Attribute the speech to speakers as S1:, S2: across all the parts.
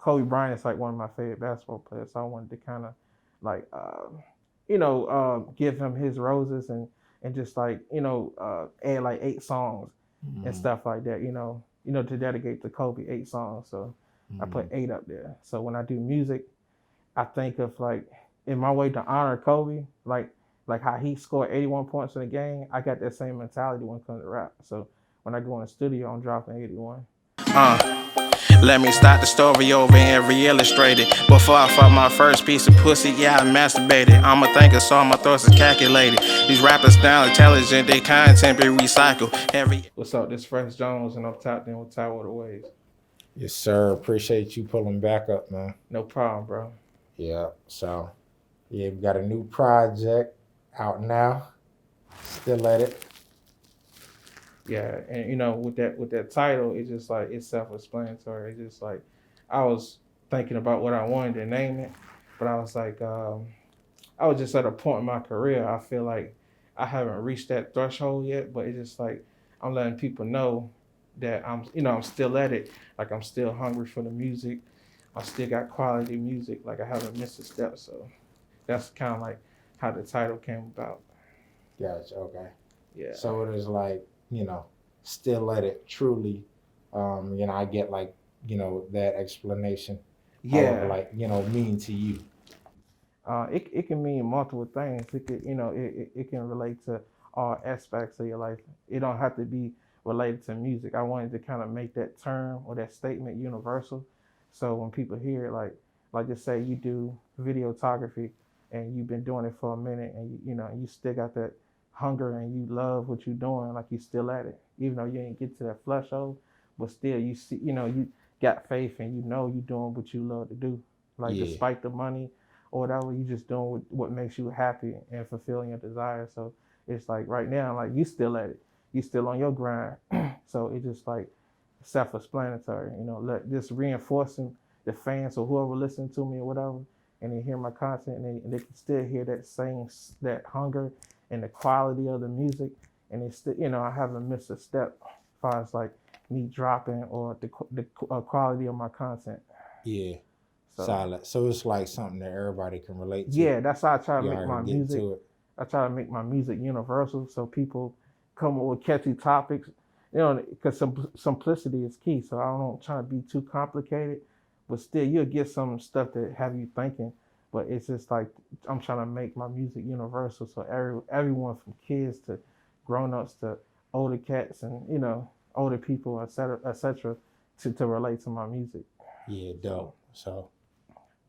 S1: Kobe Bryant's like one of my favorite basketball players. So I wanted to kind of like give him his roses and just like add like 8 songs and
S2: Mm-hmm.
S1: stuff like that. To dedicate to Kobe 8 songs. So I put
S2: Mm-hmm.
S1: 8 up there. So when I do music, I think of like in my way to honor Kobe, like how he scored 81 points in a game. I got that same mentality when it comes to rap. So when I go in the studio, I'm dropping 81.
S3: Let me start the story over and re-illustrate it. Before I fuck my first piece of pussy, yeah, I masturbated. I'm a thinker, so my thoughts is calculated. These rappers sound intelligent, they content be recycled. Every
S1: What's up? This Fresh Jones, and I'm tapped in with Tower of the Waves.
S2: Yes, sir. Appreciate you pulling back up, man.
S1: No problem, bro.
S2: Yeah. So, yeah, we got a new project out now. Still at it.
S1: Yeah, and with that title, it's just like it's self-explanatory. It's just like I was thinking about what I wanted to name it, but I was like, I was just at a point in my career. I feel like I haven't reached that threshold yet, but it's just like I'm letting people know that I'm still at it. Like I'm still hungry for the music. I still got quality music. Like I haven't missed a step. So that's kind of like how the title came about.
S2: Gotcha. Okay.
S1: Yeah.
S2: So it is like, still at it truly. I get like, that explanation. However,
S1: Yeah.
S2: like, mean to you.
S1: It can mean multiple things. It could, it can relate to all aspects of your life. It don't have to be related to music. I wanted to kind of make that term or that statement universal. So when people hear it, like just say you do videography and you've been doing it for a minute and you still got that hunger and you love what you're doing, like you still at it, even though you ain't get to that threshold, but still you see, you got faith and you doing what you love to do, like
S2: Yeah.
S1: despite the money or whatever. You just doing what makes you happy and fulfilling your desire. So it's like right now, like you still at it, you still on your grind. So it's just like self-explanatory. Let just reinforcing the fans or whoever listening to me or whatever, and they hear my content and they can still hear that same that hunger and the quality of the music, and they still I haven't missed a step as far as like me dropping or the quality of my content.
S2: Yeah.
S1: So
S2: Solid. So it's like something that everybody can relate to.
S1: yeah, that's how I try to
S2: You
S1: make
S2: already
S1: my
S2: getting
S1: music.
S2: to it.
S1: I try to make my music universal so people come up with catchy topics. Because simplicity is key. So I don't try to be too complicated, but still you'll get some stuff that have you thinking. But it's just like I'm trying to make my music universal, so everyone from kids to grown ups to older cats and older people, etc., to relate to my music.
S2: Yeah,
S1: So
S2: dope. So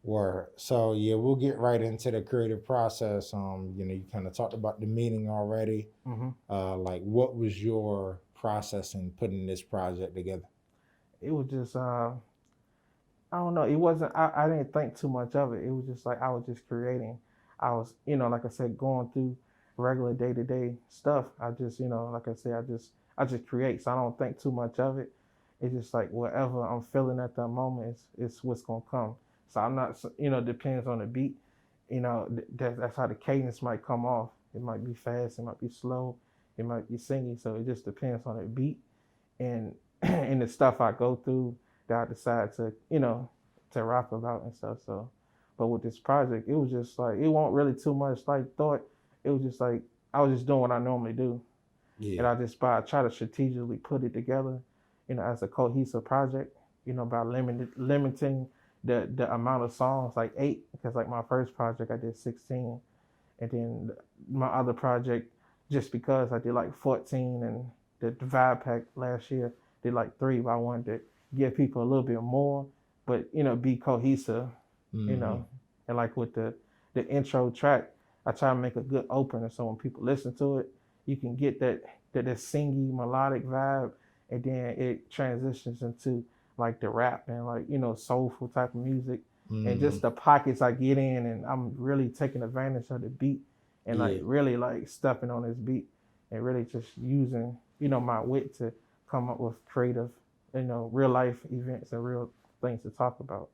S2: word. So yeah, we'll get right into the creative process. You kind of talked about the meaning already.
S1: hmm
S2: Like what was your process in putting this project together?
S1: it was just I don't know. It wasn't. I didn't think too much of it. It was just like I was just creating. I was, like I said, going through regular day to day stuff. I just, like I said, I just create. So I don't think too much of it. It's just like whatever I'm feeling at that moment is what's gonna come. So I'm not, depends on the beat. That's how the cadence might come off. It might be fast. It might be slow. It might be singing. So it just depends on the beat and and the stuff I go through that I decide to rap about and stuff. So, but with this project, it was just like it wasn't really too much like thought. It was just like I was just doing what I normally do,
S2: Yeah.
S1: and I try to strategically put it together, as a cohesive project. By limiting the amount of songs, like 8, because like my first project I did 16, and then my other project, just because I did like 14, and the Vibe Pack last year did like 3, but I wanted to give people a little bit more, but be cohesive, you
S2: Mm-hmm.
S1: know, and like with the intro track, I try to make a good opener so when people listen to it, you can get that singy melodic vibe, and then it transitions into like the rap and like soulful type of music, and
S2: Mm-hmm.
S1: just the pockets I get in, and I'm really taking advantage of the beat and like
S2: Yeah.
S1: really like stepping on this beat and really just using my wit to come up with creative, real life events and real things to talk about.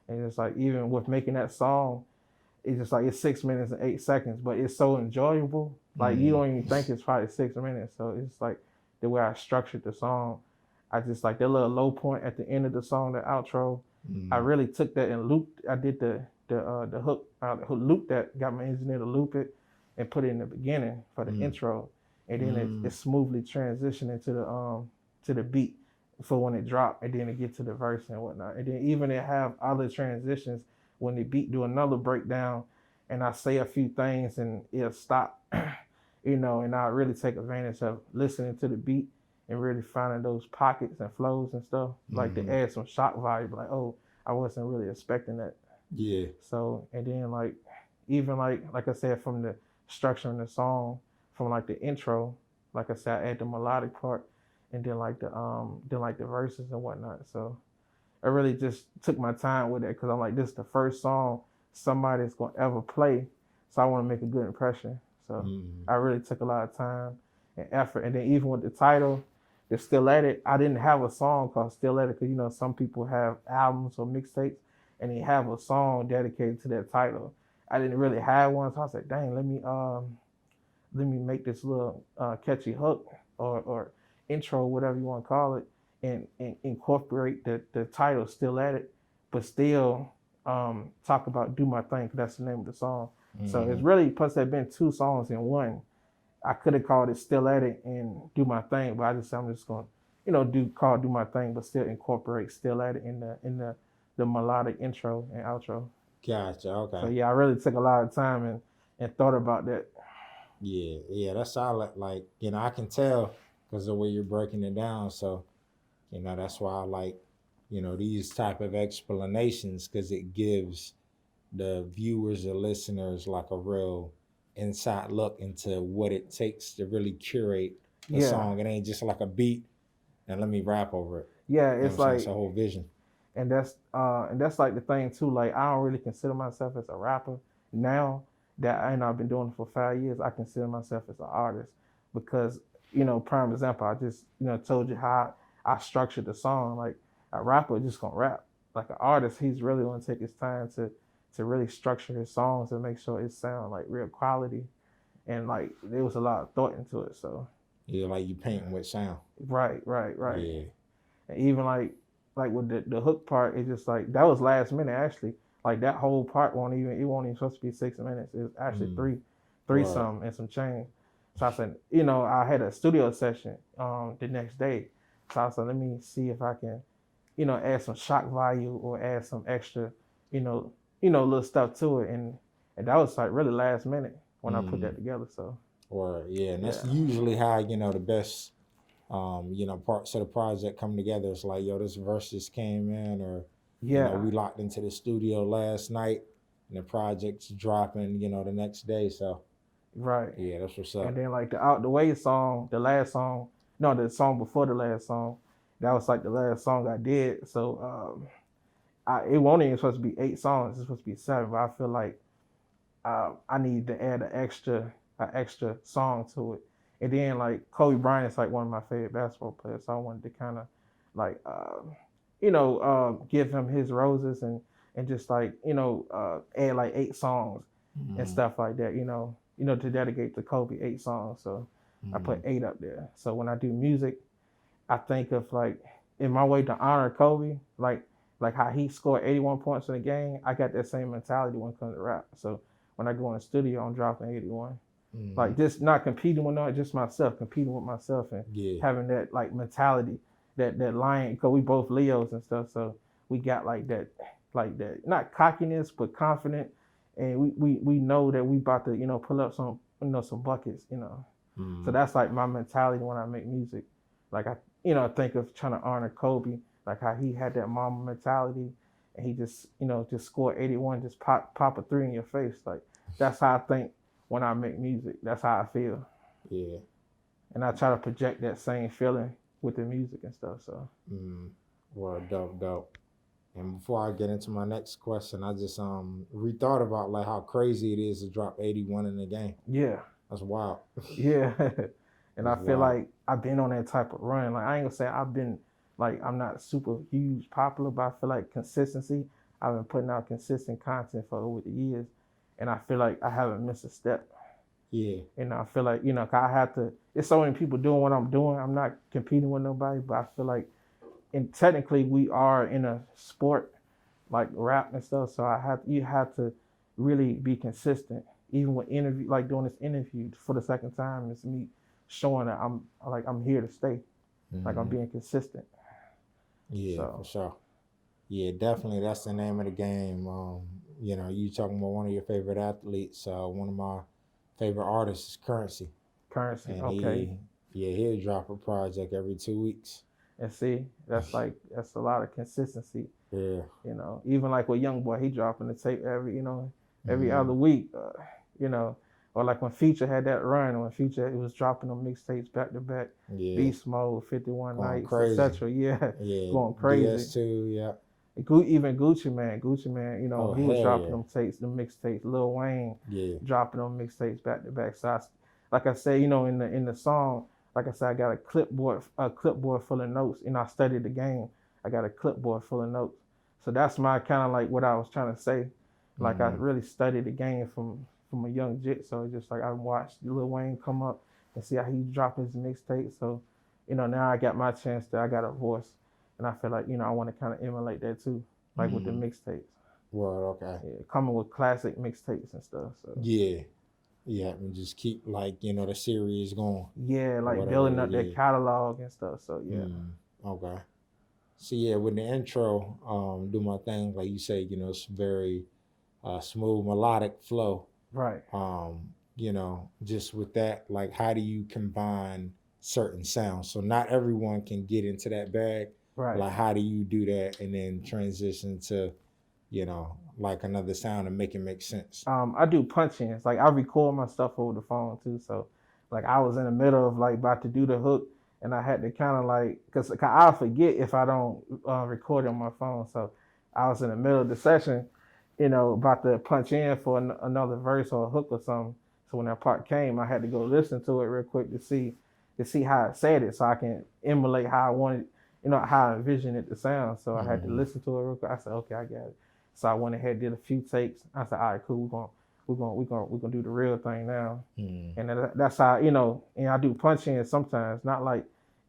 S1: And it's like even with making that song, it's just like it's 6 minutes and 8 seconds, but it's so enjoyable. Like you
S2: Mm-hmm.
S1: don't even think it's probably 6 minutes. So it's like the way I structured the song. I just like that little low point at the end of the song, the outro. I really took that and looped. I did the hook loop that got my engineer to loop it and put it in the beginning for the intro, and then it smoothly transitioned into the to the beat for when it dropped, and then it get to the verse and whatnot, and then even it have other transitions when the beat do another breakdown, and I say a few things and it'll stop, you know, and I really take advantage of listening to the beat and really finding those pockets and flows and stuff, like to add some shock value, like, oh, I wasn't really expecting that.
S2: Yeah.
S1: So, and then like, even like I said, from the structuring the song, from like the intro, like I said, I add the melodic part, and then like the verses and whatnot. So I really just took my time with it because I'm like, this is the first song somebody's gonna ever play, so I want to make a good impression. So I really took a lot of time and effort, and then even with the title, it's Still At It. I didn't have a song called Still At It because, you know, some people have albums or mixtapes and they have a song dedicated to that title. I didn't really have one, so I was like, dang, let me make this little catchy hook or intro, whatever you want to call it, and incorporate the title Still At It, but still talk about Do My Thing, because that's the name of the song. So it's really, plus there have been two songs in one. I could have called it Still At It and Do My Thing, but I'm just gonna, you know, Do My Thing, but still incorporate Still At It in the melodic intro and outro.
S2: Gotcha. Okay.
S1: So yeah, I really took a lot of time and thought about that.
S2: Yeah, that's solid. Like, you know, I can tell because the way you're breaking it down. So, you know, that's why I like, you know, these type of explanations, because it gives the viewers or listeners like a real inside look into what it takes to really curate a
S1: Yeah,
S2: song. It ain't just like a beat and let me rap over it.
S1: yeah,
S2: You know
S1: it's
S2: what I'm saying?
S1: like,
S2: It's a whole vision.
S1: and that's like the thing too. Like, I don't really consider myself as a rapper now that I've been doing it for 5 years. I consider myself as an artist because, you know, prime example, I just, you know, told you how I structured the song. Like, a rapper just gonna rap. Like, an artist, he's really gonna take his time to really structure his songs and make sure it sound like real quality, and like there was a lot of thought into it. So
S2: Yeah, like you painting with sound.
S1: right.
S2: Yeah.
S1: And even like with the hook part, it's just like that was last minute actually. Like, that whole part won't even supposed to be 6 minutes. It was actually three
S2: Right.
S1: something and some change. So I said, you know, I had a studio session the next day. So I said, let me see if I can, you know, add some shock value or add some extra, you know, little stuff to it. And that was like really last minute when I put that together. So
S2: Or yeah, and that's
S1: yeah.
S2: usually how, you know, the best you know, parts of the project come together. It's like, yo, this verse just came in, or you know,
S1: Yeah.
S2: we locked into the studio last night and the project's dropping, you know, the next day. So
S1: Right.
S2: yeah, that's what's
S1: And
S2: up.
S1: then like the Out the Way song, the last song, no, the song before the last song, that was like the last song I did. So it won't even supposed to be 8 songs. It's supposed to be 7. But I feel like I need to add an extra song to it. And then like Kobe Bryant's like one of my favorite basketball players, so I wanted to kind of like give him his roses and just like, add like 8 songs and stuff like that. To dedicate to Kobe, 8 songs. So I put 8 up there. So when I do music, I think of like in my way to honor Kobe, like how he scored 81 points in a game. I got that same mentality when it comes to rap. So when I go in the studio, I'm dropping 81. Like, just not competing with no, just myself, competing with myself and
S2: Yeah.
S1: having that like mentality, that lion, because we both Leos and stuff. So we got like that, not cockiness but confident, and we know that we about to pull up some buckets. So that's like my mentality when I make music. Like, I think of trying to honor Kobe, like how he had that mama mentality, and he just scored 81, just pop a three in your face. Like, that's how I think when I make music. That's how I feel,
S2: Yeah.
S1: and I try to project that same feeling with the music and stuff. So
S2: Well, dope. And before I get into my next question, I just rethought about like how crazy it is to drop 81 in the game.
S1: yeah,
S2: That's wild.
S1: yeah. And I
S2: That's
S1: feel
S2: wild.
S1: like I've been on that type of run. Like, I ain't gonna say I've been like, I'm not super huge popular, but I feel like consistency. I've been putting out consistent content for over the years, and I feel like I haven't missed a step.
S2: Yeah.
S1: And I feel like, 'cause I have to. It's so many people doing what I'm doing. I'm not competing with nobody, but I feel like, and technically we are in a sport like rap and stuff. So you have to really be consistent. Even with interview, like doing this interview for the second time, it's me showing that I'm here to stay. Like I'm being consistent.
S2: Yeah, for
S1: So
S2: sure. Yeah, definitely. That's the name of the game. You talking about one of your favorite athletes. One of my favorite artists is Currency,
S1: currency,
S2: and
S1: okay.
S2: he'll drop a project every 2 weeks.
S1: And see, that's a lot of consistency.
S2: Yeah.
S1: Even like with Young Boy, he dropping the tape every
S2: Mm-hmm.
S1: other week. You know, or like when Future had that run, when Future it was dropping them mixtapes back to back,
S2: Yeah.
S1: Beast Mode, 51
S2: Going
S1: Nights,
S2: crazy.
S1: etc. Yeah,
S2: Yeah.
S1: going crazy.
S2: DS2. Yeah.
S1: Even Gucci Man,
S2: Oh
S1: he was
S2: hell
S1: dropping
S2: yeah.
S1: them tapes, them mixtapes. Lil Wayne
S2: Yeah.
S1: dropping them mixtapes back to back. So like I said, in the song, like I said, I got a clipboard full of notes. I studied the game. I got a clipboard full of notes. So that's my kind of like what I was trying to say. Like I
S2: Mm-hmm.
S1: really studied the game from a young jit. So it's just like I watched Lil Wayne come up and see how he dropped his mixtape. So, now I got my chance I got a voice. And I feel like, I want to kind of emulate that too, like with the
S2: Mm-hmm.
S1: mixtapes.
S2: Well, okay.
S1: Yeah, coming with classic mixtapes and stuff. So
S2: Yeah. Yeah, and just keep like the series going
S1: yeah,
S2: or
S1: like
S2: whatever.
S1: building up that
S2: Yeah.
S1: catalog and stuff. So yeah.
S2: Okay. So yeah, with the intro, do my thing like you say. It's very smooth, melodic flow.
S1: Right.
S2: Just with that, like, how do you combine certain sounds? So not everyone can get into that bag.
S1: Right.
S2: Like, how do you do that and then transition to, like another sound and make it make sense?
S1: I do punch ins. Like I record my stuff over the phone too. So like I was in the middle of like about to do the hook, and I had to kind of like because I'll forget if I don't record it on my phone. So I was in the middle of the session, about to punch in for another verse or a hook or something. So when that part came, I had to go listen to it real quick to see how I said it, so I can emulate how I wanted, how I envisioned it to sound. So I had to
S2: Mm-hmm.
S1: listen to it real quick. I said, okay, I got it. So I went ahead, did a few takes. I said, all right, cool. We're gonna do the real thing now.
S2: Mm-hmm.
S1: And that's how And I do punch in sometimes, not like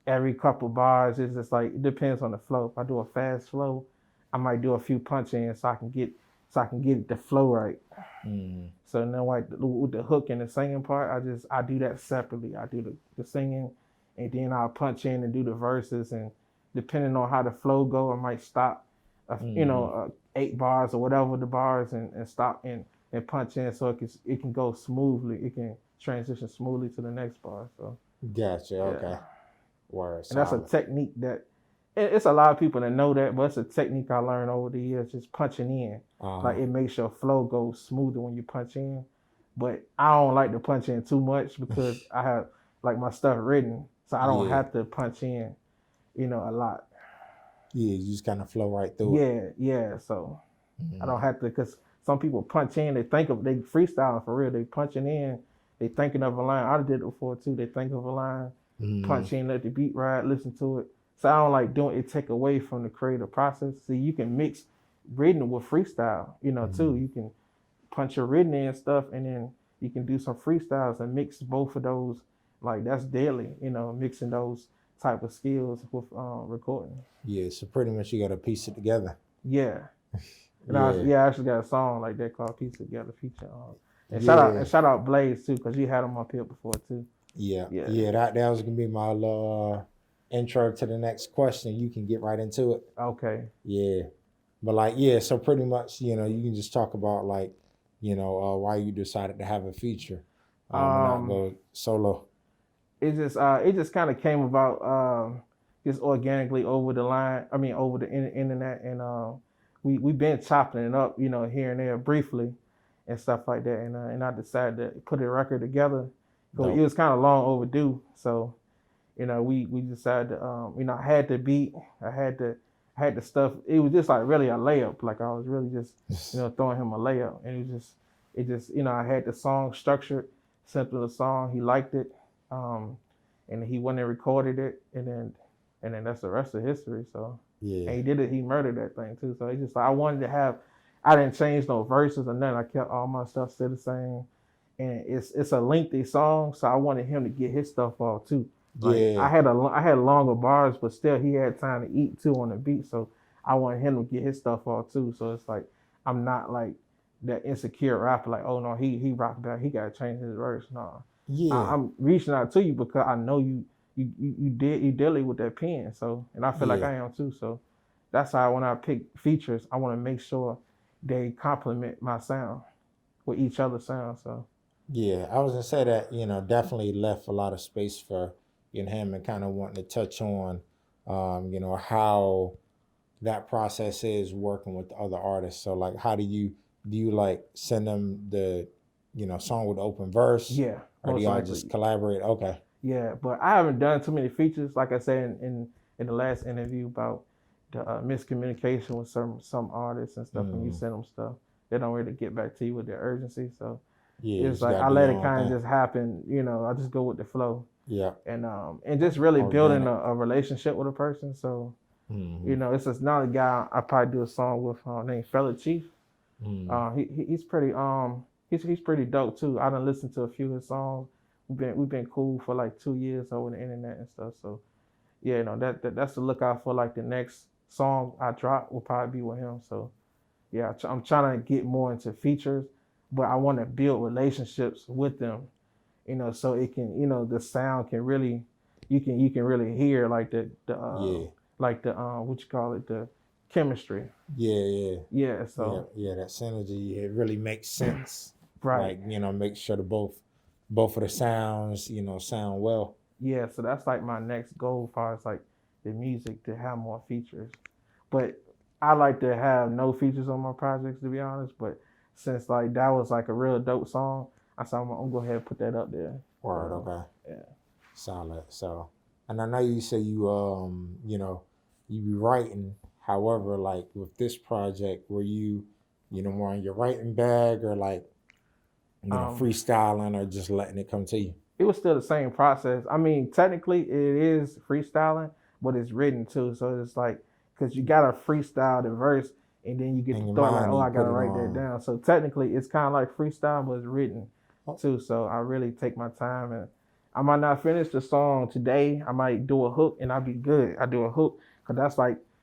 S1: every couple bars. It's just like it depends on the flow. If I do a fast flow, I might do a few punch ins so I can get the flow right.
S2: Mm-hmm.
S1: So then like with the hook and the singing part, I do that separately. I do the singing, and then I'll punch in and do the verses. And depending on how the flow go, I might stop,
S2: Mm-hmm.
S1: 8 bars or whatever the bars, and stop and punch in so it can go smoothly. It can transition smoothly to the next bar. So
S2: Gotcha.
S1: yeah,
S2: Okay. Word.
S1: and that's a
S2: Solid.
S1: technique that it's a lot of people that know that, but it's a technique I learned over the years, just punching in. Like
S2: Uh-huh.
S1: it makes your flow go smoother when you punch in. But I don't like to punch in too much because I have like my stuff written, so I don't
S2: Yeah.
S1: have to punch in, a lot.
S2: Yeah. You just kind of flow right through it.
S1: Yeah. So I
S2: Mm-hmm.
S1: don't have to because some people punch in, they freestyling for real. They punching in, they thinking of a line. I did it before too. They think of a line,
S2: Mm-hmm.
S1: punch in, let the beat ride, listen to it. So I don't like doing it. Take away from the creative process. See, you can mix written with freestyle, too.
S2: Mm-hmm.
S1: You can punch your written in stuff, and then you can do some freestyles and mix both of those. Like that's daily, mixing those type of skills with recording.
S2: Yeah. So pretty much you got to piece it together.
S1: Yeah,
S2: Yeah.
S1: I actually got a song like that called "Piece Together" feature. And
S2: Yeah.
S1: shout out Blaze too, cause you had him up here before too.
S2: Yeah.
S1: Yeah.
S2: Yeah. That was gonna be my intro to the next question. You can get right into it.
S1: Okay.
S2: Yeah. But like, yeah, so pretty much, you can just talk about like, why you decided to have a feature, and not
S1: Um,
S2: go solo.
S1: it just kind of came about just organically over the line. I mean, over the internet, and we've been chopping it up, here and there briefly, and stuff like that. And I decided to put a record together. So it
S2: Dope.
S1: was kind of long overdue. So we decided to, I had the beat, I had the stuff. It was just like really a layup. Like I was really just, throwing him a layup, and it just, I had the song structured, simple the song. He liked it, and he went and recorded it, and then that's the rest of history. So, and
S2: Yeah.
S1: he did it. He murdered that thing too. So it's just like I wanted to have. I didn't change no verses or nothing. I kept all my stuff still the same, and it's a lengthy song, so I wanted him to get his stuff off too. Like
S2: Yeah.
S1: I had longer bars, but still he had time to eat too on the beat. So I want him to get his stuff off too. So it's like I'm not like that insecure rapper. Like, oh no, he rock back. He gotta change his verse. No,
S2: Yeah,
S1: I'm reaching out to you because I know you dealing with that pen. So, and I feel like
S2: yeah,
S1: I am too. So that's how when I pick features, I want to make sure they complement my sound with each other's sound. So
S2: yeah. I was gonna say that, definitely left a lot of space for him and kind of wanting to touch on, how that process is working with the other artists. So like, how do you like send them the, song with open verse,
S1: yeah,
S2: or do
S1: most
S2: y'all just
S1: likely.
S2: collaborate? Okay.
S1: Yeah, but I haven't done too many features. Like I said in the last interview about the miscommunication with some artists and stuff. When you
S2: Mm,
S1: send them stuff, they don't really get back to you with their urgency. So
S2: yeah, you
S1: it's
S2: just
S1: like
S2: gotta
S1: I
S2: do your
S1: let it
S2: own
S1: kind of
S2: thing.
S1: just happen. I just go with the flow
S2: Yeah,
S1: and just really building
S2: organic.
S1: a relationship with a person. So
S2: Mm-hmm.
S1: it's another guy I probably do a song with named Fella Chief.
S2: Mm,
S1: He's pretty he's pretty dope too. I done listened to a few of his songs. We've been cool for like 2 years over the internet and stuff. So yeah, that's the lookout for like the next song I drop will probably be with him. So yeah, I'm trying to get more into features, but I want to build relationships with them. So it can the sound can really you can really hear like
S2: yeah,
S1: what you call it, the chemistry.
S2: yeah, yeah,
S1: Yeah.
S2: yeah,
S1: So
S2: yeah. That synergy, it really makes sense.
S1: right.
S2: Like, make sure the both of the sounds, sound well.
S1: Yeah, so that's like my next goal as far as like the music to have more features. But I like to have no features on my projects to be honest. But since like that was like a real dope song, I said I'm gonna go ahead and put that up there.
S2: Word,
S1: So
S2: okay.
S1: yeah.
S2: Solid. So, and I know you say you be writing. However, like with this project, were you, more in your writing bag, or like,
S1: Um
S2: freestyling, or just letting it come to you?
S1: it was still the same process. I mean, technically it is freestyling, but it's written too. So it's like because you gotta freestyle the verse and then you get
S2: In
S1: the
S2: your
S1: thought like,
S2: mind,
S1: oh,
S2: you
S1: I
S2: put
S1: gotta
S2: it
S1: write that
S2: on.
S1: down. So technically it's kind of like freestyle, but it's written
S2: Oh,
S1: too. So I really take my time and I might not finish the song today. I might do a hook and I'll be good. I do a hook because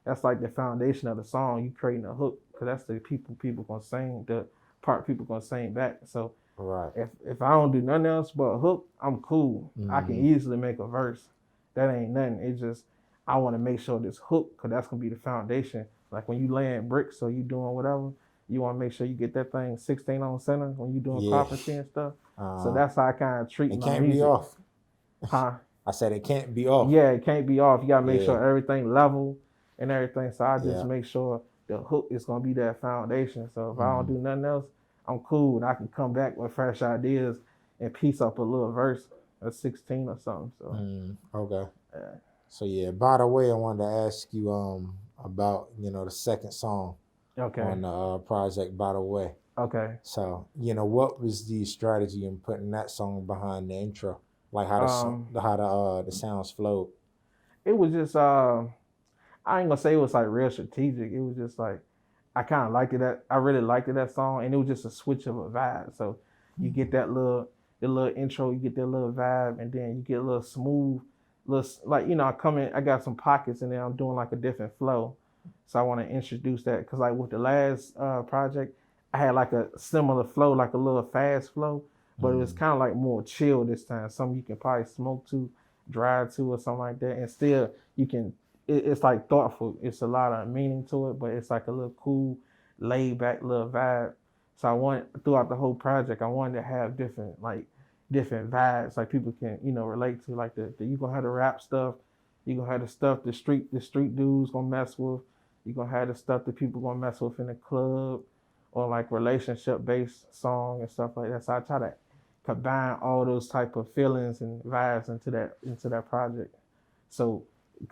S1: that's like the foundation of the song. You creating a hook because that's the people gonna sing the part people gonna sing back. So
S2: right.
S1: if I don't do nothing else but a hook, I'm cool. I can
S2: Mm,
S1: easily make a verse. That ain't nothing. It's just I want to make sure this hook, because that's gonna be the foundation. Like when you laying bricks or you doing whatever, you want to make sure you get that thing 16 on center when you doing
S2: yeah.
S1: carpentry and stuff. So
S2: Uh,
S1: that's how I kind of treat
S2: it
S1: my
S2: can't be
S1: music.
S2: off.
S1: Huh?
S2: I said it can't be off.
S1: Yeah, it can't be off. You gotta make
S2: Yeah,
S1: sure everything level and everything. So I just
S2: yeah.
S1: make sure the hook is gonna be that foundation. So if I don't
S2: Mm,
S1: do nothing else, I'm cool and I can come back with fresh ideas and piece up a little verse at 16 or something. So
S2: okay.
S1: yeah.
S2: So yeah. By the way, I wanted to ask you about the second song
S1: Okay.
S2: on the project. By the way,
S1: Okay.
S2: so what was the strategy in putting that song behind the intro? Like how
S1: Um,
S2: the sounds flowed.
S1: it was just I ain't gonna say it was like real strategic. It was just like I kind of liked it. I really liked it that song, and it was just a switch of a vibe. So you get that the little intro, you get that little vibe, and then you get a little smooth, little like I come in, I got some pockets, and then I'm doing like a different flow. So I want to introduce that because like with the last project, I had like a similar flow, like a little fast flow, but it was
S2: Mm,
S1: kind of like more chill this time. Something you can probably smoke to, drive to, or something like that, and still you can it's like thoughtful. It's a lot of meaning to it, but it's like a little cool, laid back little vibe. So I want throughout the whole project, I wanted to have different vibes like people can relate to. Like the you gonna have the rap stuff, you gonna have the stuff the street dudes gonna mess with. You gonna have the stuff that people gonna mess with in the club, or like relationship based song and stuff like that. So I try to combine all those type of feelings and vibes into that project. So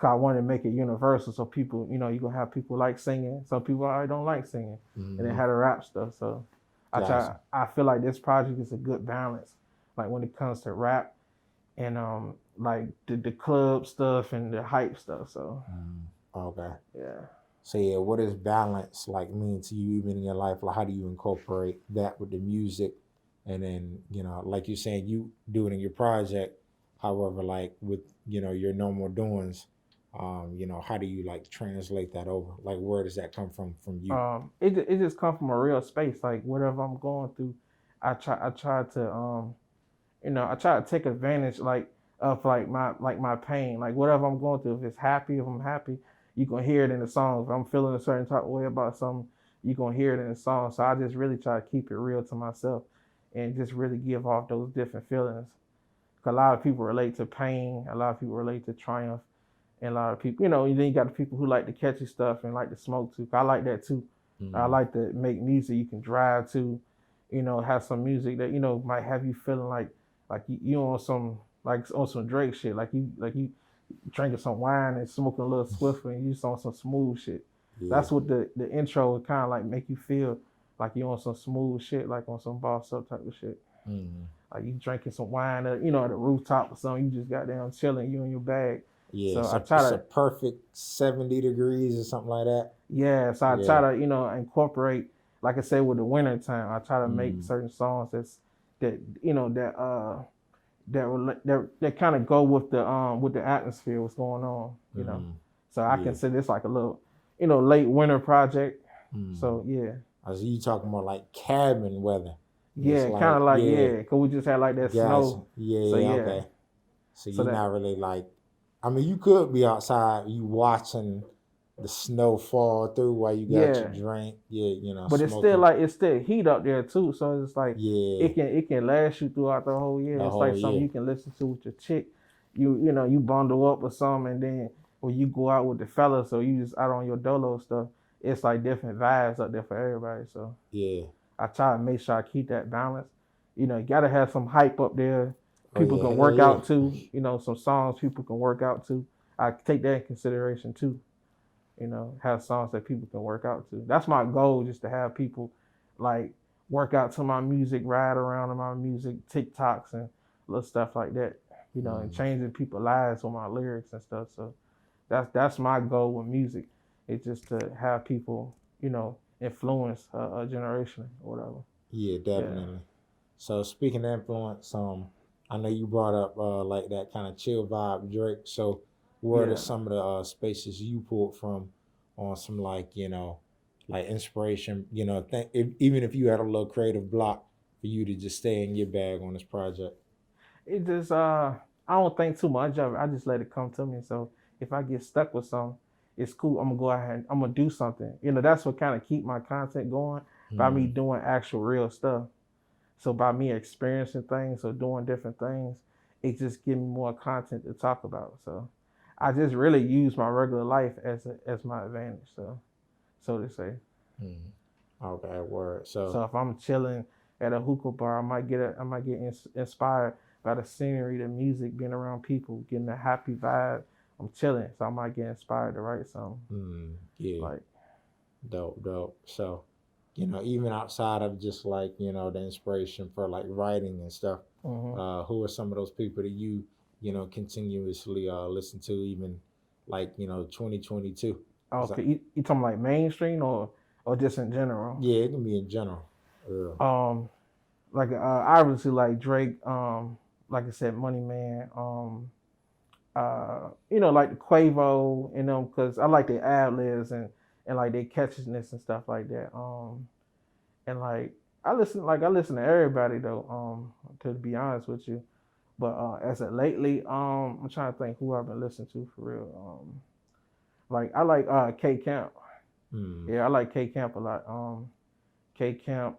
S1: I wanted to make it universal, so people, you gonna have people like singing. Some people already don't like singing, and then
S2: mm,
S1: had the rap stuff. So
S2: gotcha.
S1: I feel like this project is a good balance, like when it comes to rap and like the club stuff and the hype stuff. So
S2: Mm, okay.
S1: yeah.
S2: So yeah, what does balance like mean to you even in your life? Like how do you incorporate that with the music? And then, like you're saying, you do it in your project. However, like with, your normal doings, You know, how do you like translate that over? Like, where does that come from you?
S1: It just come from a real space. Like whatever I'm going through, I try to I try to take advantage like of my pain, like whatever I'm going through. If it's happy, if I'm happy, you gonna hear it in the song. If I'm feeling a certain type of way about something, you gonna hear it in the song. So I just really try to keep it real to myself, and just really give off those different feelings. 'Cause a lot of people relate to pain, a lot of people relate to triumph, and a lot of people, and then you got the people who like the catchy stuff and like to smoke too. I like that too. I
S2: Mm,
S1: like to make music you can drive to, have some music that might have you feeling like you on some like on some Drake shit, like you drinking some wine and smoking a little spliff and you just on some smooth shit.
S2: yeah.
S1: That's what the intro would kind of like make you feel like you on some smooth shit, like on some boss up type of shit.
S2: Mm,
S1: Like you drinking some wine, at the rooftop or something. You just got down chilling, you in your bag.
S2: yeah.
S1: So I
S2: So
S1: try
S2: it's a
S1: to,
S2: perfect 70 degrees or something like that.
S1: yeah. So I
S2: Yeah.
S1: try to, incorporate, like I said, with the winter time. I try to make
S2: Mm,
S1: certain songs that that kind of go with the atmosphere, what's going on.
S2: mm,
S1: So I
S2: yeah.
S1: consider this like a little, late winter project.
S2: Mm.
S1: So yeah,
S2: I see you talking about like cabin weather. It's
S1: yeah, kind
S2: like,
S1: of like
S2: yeah,
S1: yeah, cause we just had like that
S2: gotcha.
S1: snow.
S2: Yeah,
S1: So
S2: yeah,
S1: yeah,
S2: okay. So
S1: so
S2: you're
S1: that
S2: not really like, I mean, you could be outside, you watching the snow fall through while you got your
S1: yeah.
S2: drink, yeah,
S1: But
S2: smoking.
S1: it's still heat up there too. So it's like
S2: Yeah,
S1: it can last you throughout the whole year.
S2: the
S1: It's like
S2: whole
S1: something
S2: year.
S1: you can listen to with your chick. You bundle up with something, and then when you go out with the fellas, or you just out on your dolo stuff, it's like different vibes up there for everybody. So
S2: Yeah.
S1: I try to make sure I keep that balance. You gotta have some hype up there.
S2: Oh
S1: People
S2: yeah,
S1: can
S2: hell
S1: work
S2: yeah.
S1: out to. Some songs people can work out to. I take that in consideration too. Have songs that people can work out to. That's my goal, just to have people like work out to my music, ride around to my music, TikToks and little stuff like that. And
S2: Mm,
S1: changing people's lives with my lyrics and stuff. So that's my goal with music. It's just to have people, influence a generation or whatever.
S2: yeah,
S1: Yeah,
S2: definitely. So speaking of influence, I know you brought up like that kind of chill vibe, Drake. So what are
S1: yeah.
S2: some of the spaces you pulled from on some like like inspiration? Even if you had a little creative block for you to just stay in your bag on this project.
S1: It just I don't think too much of it. I just let it come to me. So if I get stuck with something, it's cool. I'm gonna go ahead and I'm gonna do something. That's what kind of keep my content going by me
S2: Mm,
S1: doing actual real stuff. So by me experiencing things or doing different things, it just gives me more content to talk about. So I just really use my regular life as my advantage. So to say.
S2: mm. Okay, word. So
S1: So if I'm chilling at a hookah bar, I might get inspired by the scenery, the music, being around people, getting a happy vibe. I'm chilling, so I might get inspired to write something.
S2: yeah,
S1: Like,
S2: dope, dope. So even outside of just like the inspiration for like writing and stuff,
S1: hmm
S2: who are some of those people that continuously listen to, even like 2022? Because
S1: okay, you talking like mainstream or just in general?
S2: yeah, it can be in general. Yeah.
S1: Um, like obviously like Drake. Like I said, Money Man. Like the Quavo and them, because I like their ad libs and like their catchiness and stuff like that. And like I listen to everybody though. To be honest with you, but as of lately, I'm trying to think who I've been listening to for real. Like I like K Camp.
S2: Mm.
S1: Yeah, I like K Camp a lot. K Camp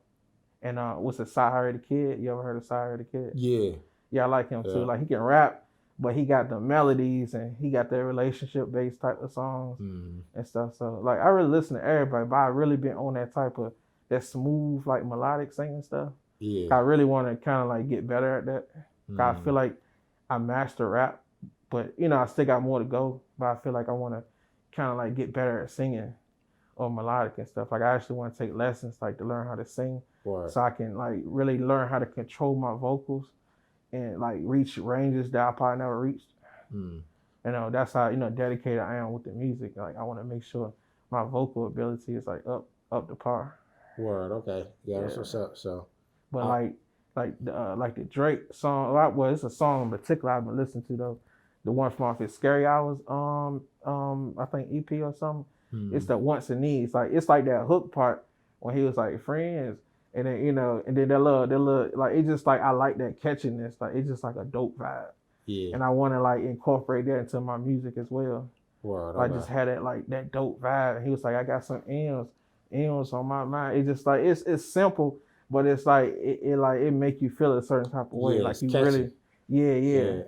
S1: and what's the Sire the Kid? You ever heard of Sire the Kid?
S2: Yeah.
S1: Yeah, I like him too.
S2: Yeah.
S1: Like he can rap, but he got the melodies and he got the relationship based type of songs
S2: Mm.
S1: and stuff. So like I really listen to everybody, but I really been on that type of that smooth like melodic singing stuff.
S2: Yeah.
S1: I really want to kind of like get better at that. I feel
S2: Mm.
S1: like I master rap, but I still got more to go. But I feel like I want to kind of like get better at singing or melodic and stuff. Like I actually want to take lessons like to learn how to sing,
S2: Word.
S1: so I can like really learn how to control my vocals and like reach ranges that I probably never reached.
S2: Mm.
S1: That's how dedicated I am with the music. Like I want to make sure my vocal ability is like up to par.
S2: Word. Okay. Yeah, that's
S1: Yeah.
S2: what's up. So,
S1: But
S2: I,
S1: like the Drake song, well, it's a song in particular I've been listening to though. the one from off his Scary Hours, I think EP or something. It's the Wants and Needs. Like it's like that hook part when he was like friends, and then and then that little like it's just like I like that catchiness. Like it's just like a dope vibe,
S2: Yeah.
S1: and I want to like incorporate that into my music as well.
S2: Word.
S1: Like
S2: Okay.
S1: just had that like that dope vibe. And he was like, I got some M's on my mind. It's just like it's simple, but it's like it make you feel a certain type of way.
S2: Yeah,
S1: like
S2: it's
S1: you
S2: catchy.
S1: really, yeah.
S2: Yeah.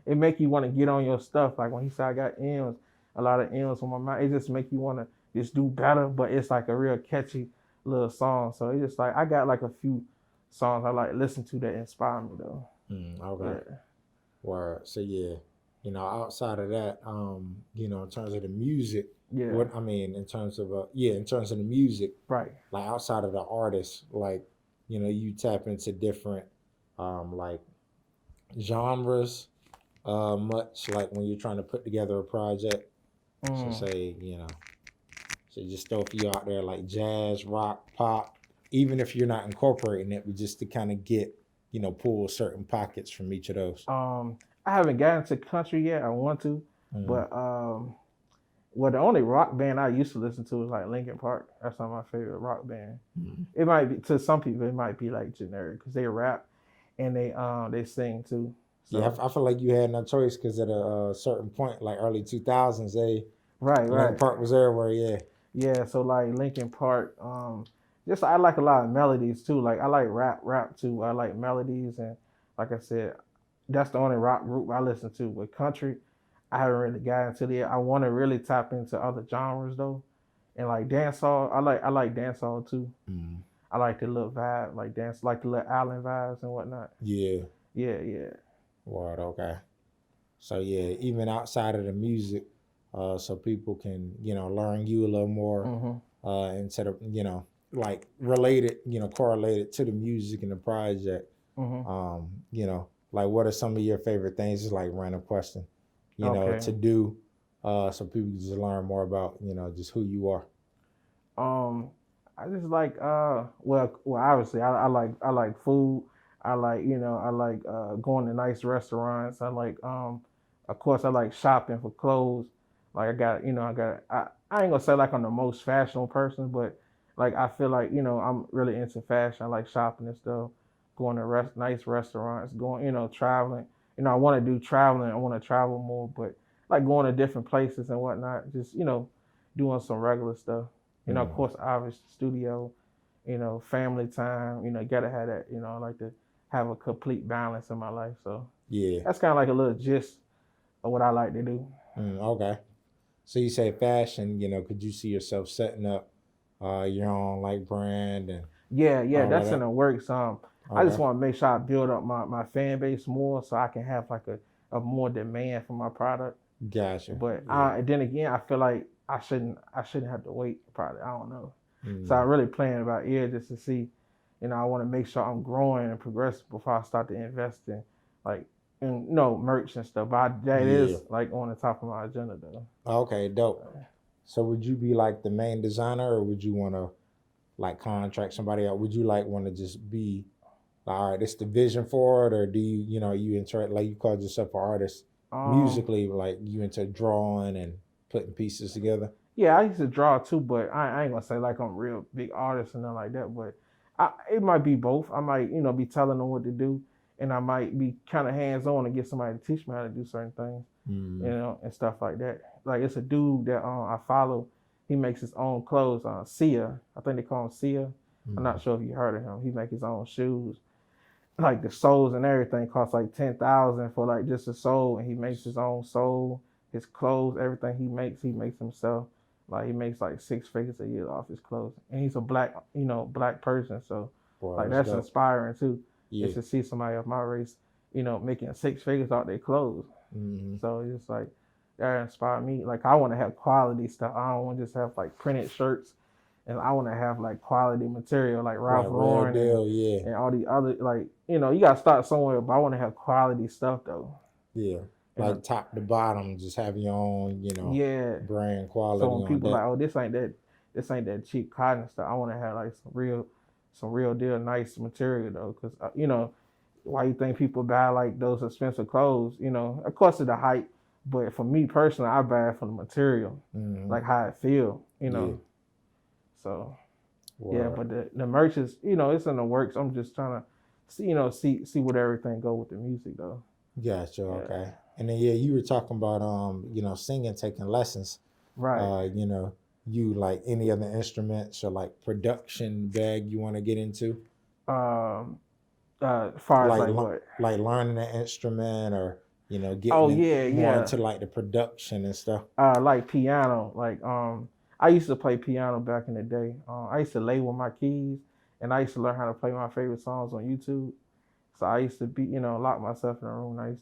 S1: It make you want to get on your stuff. Like when he said I got M's, a lot of M's on my mind. It just make you want to just do better. But it's like a real catchy little song. So it's just like I got like a few songs I like listen to that inspire me though.
S2: Okay.
S1: Yeah.
S2: Word. So yeah, outside of that, in terms of the music,
S1: Yeah.
S2: what I mean, in terms of in terms of the music,
S1: Right.
S2: like outside of the artist, like, you tap into different, like genres, much like when you're trying to put together a project. So say, so just throw a few out there like jazz, rock, pop, even if you're not incorporating it, but just to kind of get, pull certain pockets from each of those.
S1: I haven't gotten to country yet. I want to, but well, the only rock band I used to listen to was like Linkin Park. That's not my favorite rock band. It might be to some people. It might be like generic because they rap and they sing too. So,
S2: Yeah, I feel like you had no choice because at a certain point, like early 2000s,
S1: right.
S2: Linkin Park was everywhere. Yeah.
S1: Yeah, so like Linkin Park, just I like a lot of melodies too. Like I like rap too. I like melodies and like I said, that's the only rock group I listen to. With country, I haven't really gotten into the. I want to really tap into other genres though, and like dancehall. I like dancehall too. I like the little vibe, like like the little island vibes and whatnot.
S2: Yeah.
S1: Yeah.
S2: Word. Okay. So yeah, even outside of the music, so people can learn you a little more, instead of like related, correlated to the music and the project. Like what are some of your favorite things? Just like random question, to do, so people can just learn more about just who you are.
S1: I just like well obviously I like food. I like going to nice restaurants. I like of course I like shopping for clothes. Like I ain't gonna say like I'm the most fashionable person, but like I feel like I'm really into fashion. I like shopping and stuff, going to nice restaurants, going traveling. I want to do traveling. I want to travel more, but like going to different places and whatnot. Just doing some regular stuff. Of course, obviously studio. Family time. Gotta have that. I like to have a complete balance in my life. So
S2: Yeah.
S1: that's kind of like a little gist of what I like to do.
S2: Okay. So you say fashion, could you see yourself setting up your own like brand and
S1: Yeah,
S2: all
S1: that's
S2: that?
S1: in the works. I just
S2: Okay.
S1: want to make sure I build up my fan base more so I can have like a more demand for my product.
S2: Gotcha.
S1: But
S2: Yeah.
S1: then again, I feel like I shouldn't have to wait. Probably I don't know. So I really plan about just to see. I want to make sure I'm growing and progressing before I start to invest in like merch and stuff. But that is like on the top of my agenda though.
S2: Okay, dope. So would you be like the main designer, or would you want to like contract somebody out? Would you like want to just be like, all right, this the vision for it, or do you you into like you called yourself an artist musically, like you into drawing and putting pieces together?
S1: Yeah, I used to draw too, but I ain't gonna say like I'm a real big artist and nothing like that. But it might be both. I might be telling them what to do, and I might be kind of hands on and get somebody to teach me how to do certain things, and stuff like that. Like it's a dude that I follow. He makes his own clothes. Sia, I think they call him Sia. I'm not sure if you heard of him. He makes his own shoes. Like the soles and everything cost like 10,000 for like just a sole, and he makes his own sole, his clothes, everything he makes himself. Like he makes like 6 figures a year off his clothes, and he's a black person. So
S2: Boy,
S1: like that's
S2: dope.
S1: inspiring too.
S2: Yeah.
S1: Is to see somebody of my race, making 6 figures off their clothes. So it's like that inspired me. Like I want to have quality stuff. I don't want to just have like printed shirts, and I want to have like quality material, like Ralph Lauren and all the other like you gotta start somewhere. But I want to have quality stuff though.
S2: Yeah. Like top to bottom, just have your own, brand quality.
S1: So when people
S2: that.
S1: like, oh, this ain't that cheap cotton stuff. I want to have like some real deal nice material though, because why you think people buy like those expensive clothes? You know, of course it's the hype, but for me personally, I buy it for the material,
S2: Mm-hmm.
S1: like how it feel. You
S2: Yeah.
S1: know, so yeah.
S2: Word.
S1: But the merch is, you know, it's in the works. I'm just trying to see, you know, see what everything go with the music though.
S2: Gotcha.
S1: Yeah.
S2: Okay. And then yeah, you were talking about you know, singing, taking lessons.
S1: Right.
S2: You know, you like any other instruments or like production bag you want to get into?
S1: Um. As far as
S2: Like
S1: like what?
S2: like learning an instrument or you know getting
S1: Oh yeah,
S2: more
S1: yeah.
S2: into like the production and stuff.
S1: Like piano. Like I used to play piano back in the day. I used to label my keys, and I used to learn how to play my favorite songs on YouTube. So I used to be, you know, lock myself in a room. And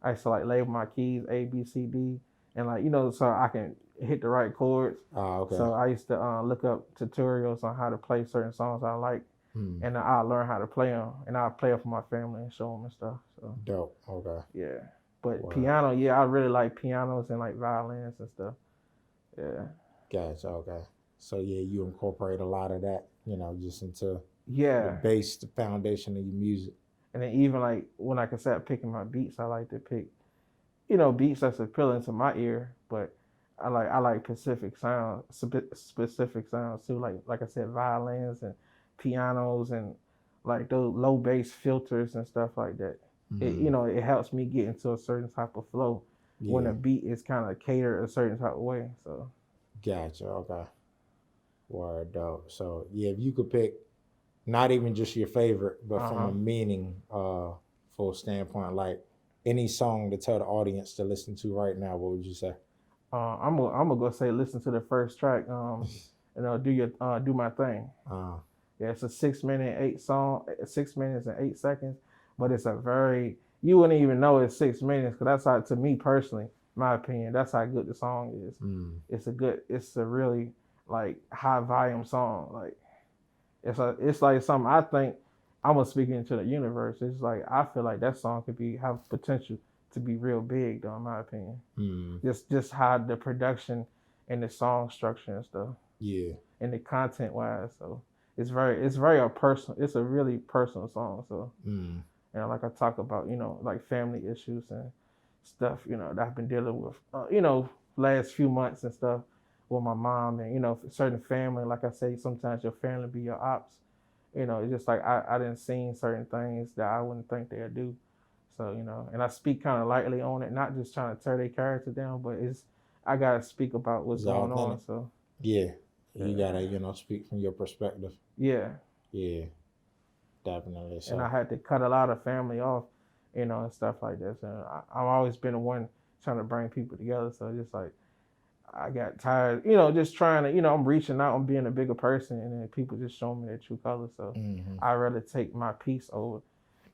S1: I used to like label my keys A, B, C, D, and like, you know, so I can hit the right chords.
S2: Oh, okay.
S1: So I used to look up tutorials on how to play certain songs I like,
S2: Hmm.
S1: and I learn how to play them, and I play them for my family and show them and stuff. So
S2: Dope. Okay.
S1: yeah, but
S2: Wow.
S1: piano, yeah, I really like pianos and like violins and stuff. Yeah,
S2: Gotcha. Okay. So yeah, you incorporate a lot of that, you know, just into the
S1: yeah,
S2: base, the foundation of your music.
S1: and then even like when I can start picking my beats, I like to pick, you know, beats that's appealing to my ear, but I like specific sounds too, like I said, violins and pianos and like those low bass filters and stuff like that. It, you
S2: Mm-hmm.
S1: know, it helps me get into a certain type of flow when a
S2: Yeah.
S1: beat is kind of catered a certain type of way. So
S2: Gotcha. Okay. Word dope. So yeah, if you could pick not even just your favorite, but from a
S1: uh-huh.
S2: meaning full standpoint, like any song to tell the audience to listen to right now, what would you say?
S1: I'm gonna go say listen to the first track. You know, do my thing.
S2: Uh,
S1: Yeah, it's a 6 minute 8 song, 6 minutes and 8 seconds, but it's a very you wouldn't even know it's 6 minutes because that's how to me personally, my opinion, that's how good the song is.
S2: mm,
S1: It's a really like high volume song. Like it's like something I think I'm gonna speak into the universe. It's like I feel like that song could be have potential to be real big though, in my opinion.
S2: mm,
S1: Just how the production and the song structure and stuff
S2: yeah.
S1: and the content wise. So it's very a personal. It's a really personal song. So
S2: Mm,
S1: you know, like I talk about, you know, like family issues and stuff. You know that I've been dealing with. You know, last few months and stuff with my mom and you know certain family. Like I say, sometimes your family be your ops. You know, it's just like I didn't seen certain things that I wouldn't think they'd do. So you know, and I speak kind of lightly on it, not just trying to tear their character down, but it's I gotta speak about what's
S2: it's
S1: going on.
S2: authentic.
S1: So
S2: Yeah. You
S1: yeah,
S2: gotta, you know, speak from your perspective.
S1: yeah.
S2: Yeah, definitely.
S1: And I
S2: So
S1: had to cut a lot of family off, you know, and stuff like that. So I've always been the one trying to bring people together. So just like I got tired, you know, just trying to, you know, I'm reaching out, I'm being a bigger person, and then people just show me their true colors. So
S2: hmm
S1: I rather take my peace over,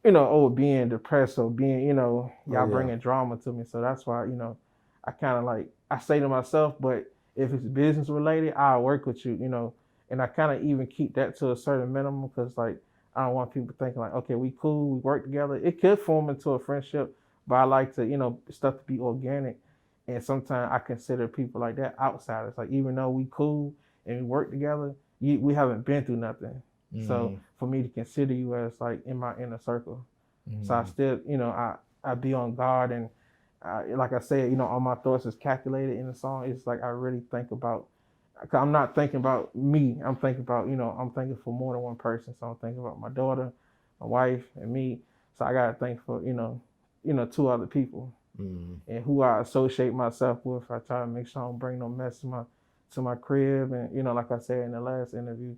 S1: you know, over being depressed or being, you know,
S2: oh
S1: y'all
S2: yeah.
S1: bringing drama to me. So that's why, you know, I kind of like I say to myself, but if it's business related, I'll work with you, you know, and I kind of even keep that to a certain minimum because like I don't want people thinking like, okay, we cool, we work together. It could form into a friendship, but I like to, you know, stuff to be organic. And sometimes I consider people like that outsiders. Like even though we cool and we work together, we haven't been through nothing. So
S2: Mm,
S1: for me to consider you as like in my inner circle, so I
S2: mm,
S1: still, you know, I be on guard and like I said, you know, all my thoughts is calculated in the song. It's like I really think about. Cause I'm not thinking about me. I'm thinking about, you know, I'm thinking for more than one person. So I'm thinking about my daughter, my wife, and me. So I gotta think for, you know, two other people
S2: mm.
S1: and who I associate myself with. I try to make sure I don't bring no mess to my crib. And you know, like I said in the last interview,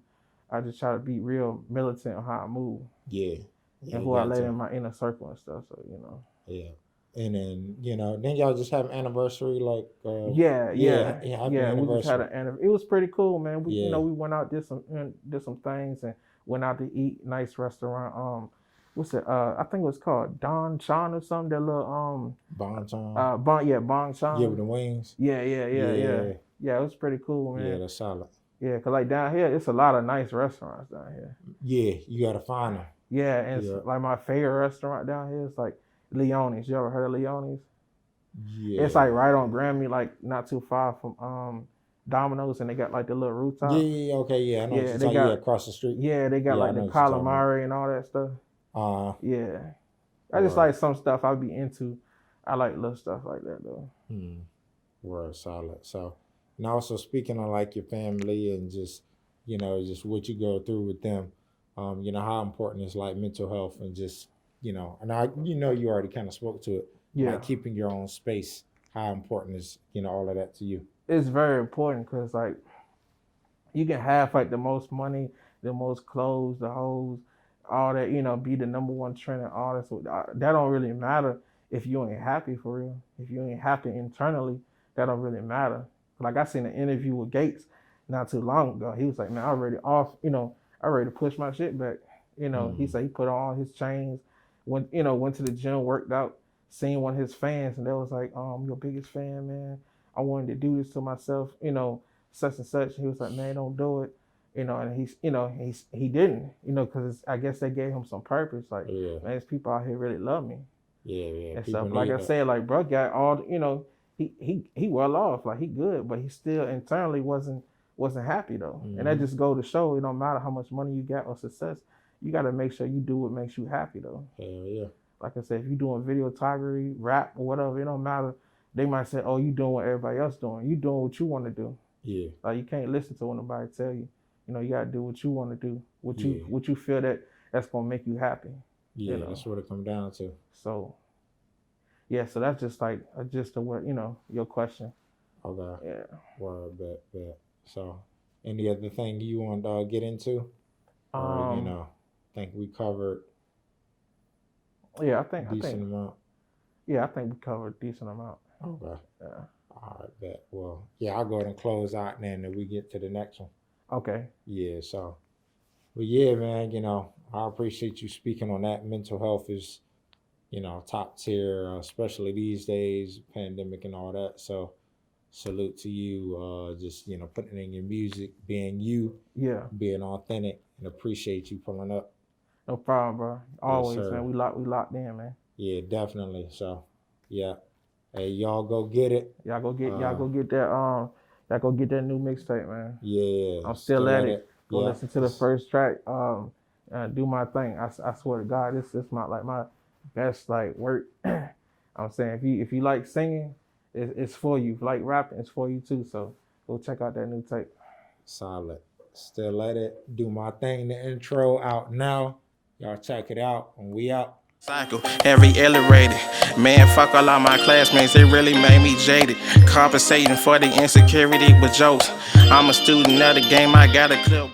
S1: I just try to be real militant on how I move
S2: Yeah. Yeah,
S1: and
S2: you
S1: who I
S2: got
S1: let
S2: to.
S1: in my inner circle and stuff. So you know.
S2: Yeah. And then, you know, then y'all just have an anniversary, like
S1: Yeah,
S2: yeah,
S1: yeah,
S2: yeah, happy
S1: yeah. We just had
S2: anniversary.
S1: it was pretty cool, man. We, you know,
S2: Yeah.
S1: we went out did some things and went out to eat nice restaurant. What's it? I think it was called Don Chan or something. That little
S2: Bonton.
S1: Bong
S2: Yeah, with
S1: Chan.
S2: the wings.
S1: Yeah.
S2: Yeah.
S1: Yeah, it was pretty cool,
S2: Yeah,
S1: man.
S2: that's solid.
S1: Yeah, cause like down here, it's a lot of nice restaurants down here.
S2: Yeah, you gotta find them.
S1: Yeah, and it's
S2: Yeah.
S1: like my favorite restaurant down here is like Leone's. You ever heard of Leone's? It's
S2: Yeah.
S1: like right on Grammy, like not too far from Domino's, and they got like the little
S2: Yeah,
S1: rooftop.
S2: yeah, yeah, okay, yeah, I know what
S1: Yeah,
S2: you're
S1: they
S2: talking. Yeah,
S1: got
S2: across the street.
S1: yeah, they got
S2: Yeah, I
S1: like the
S2: know what you're talking about.
S1: calamari and all that stuff. Yeah. I just
S2: Word.
S1: like some stuff I'd be into. I like little stuff like that though.
S2: Word, solid. So, and also speaking on like your family and just, just what you go through with them, how important is like mental health and just, and you already kind of spoke to it,
S1: Yeah.
S2: like keeping your own space. How important is, all of that to you?
S1: It's very important because like you can have like the most money, the most clothes, the hoes, all that, be the number one trend and all that. So that don't really matter if you ain't happy for real. If you ain't happy internally, that don't really matter. Like I seen an interview with Gates not too long ago. He was like, man, I already off, I ready to push my shit back. He said he put on all his chains, went to the gym, worked out, seen one of his fans, and they was like, I'm your biggest fan, man. I wanted to do this to myself, such and such. He was like, man, don't do it. And he didn't, because I guess they gave him some purpose. Like,
S2: Yeah,
S1: man, these people out here really love me
S2: yeah.
S1: and
S2: People
S1: stuff. Like
S2: need
S1: I
S2: that.
S1: said, like bro got all, he well off, like he good, but he still internally wasn't happy though. And that just go to show, it don't matter how much money you got or success, you got to make sure you do what makes you happy though.
S2: Hell yeah.
S1: Like I said, if you doing videography, rap, or whatever, it don't matter. They might say, "Oh, you doing what everybody else doing. You doing what you want to do."
S2: Yeah.
S1: Like you can't listen to what nobody tell you. You gotta do what you want to do. What
S2: Yeah.
S1: you feel that's gonna make you happy.
S2: Yeah, that's what it comes down to.
S1: So, yeah. So that's just like just the word. Your question.
S2: Okay.
S1: Yeah.
S2: Word, bet. So, any other thing you want to get into? Or, think we covered
S1: Yeah, I
S2: a
S1: think
S2: decent amount?
S1: yeah, I think we covered a decent amount.
S2: Okay.
S1: Yeah.
S2: All right, bet. Well, yeah, I'll go ahead and close out then and we get to the next one.
S1: Okay.
S2: Yeah, so, but yeah, man, I appreciate you speaking on that. Mental health is, top tier, especially these days, pandemic and all that. So, salute to you. Just, putting in your music, being you,
S1: Yeah.
S2: being authentic, and appreciate you pulling up.
S1: No problem, bro. Always,
S2: sir.
S1: man. We locked in, man.
S2: Yeah, definitely. So, yeah. Hey, y'all go get it.
S1: Y'all go get that new mixtape, man.
S2: Yeah.
S1: I'm still at it. Go
S2: Yeah.
S1: listen to the first track. Do my thing. I swear to God, this is my best like work. I'm saying if you like singing, it's for you. If you like rapping, it's for you too. So go check out that new tape.
S2: Solid. Still at it. Do my thing. The intro out now. Y'all check it out. And we out.
S3: Cycle, every illustrated. Man, fuck all of my classmates, it really made me jaded. Compensating for the insecurity with jokes. I'm a student of the game, I got a clip.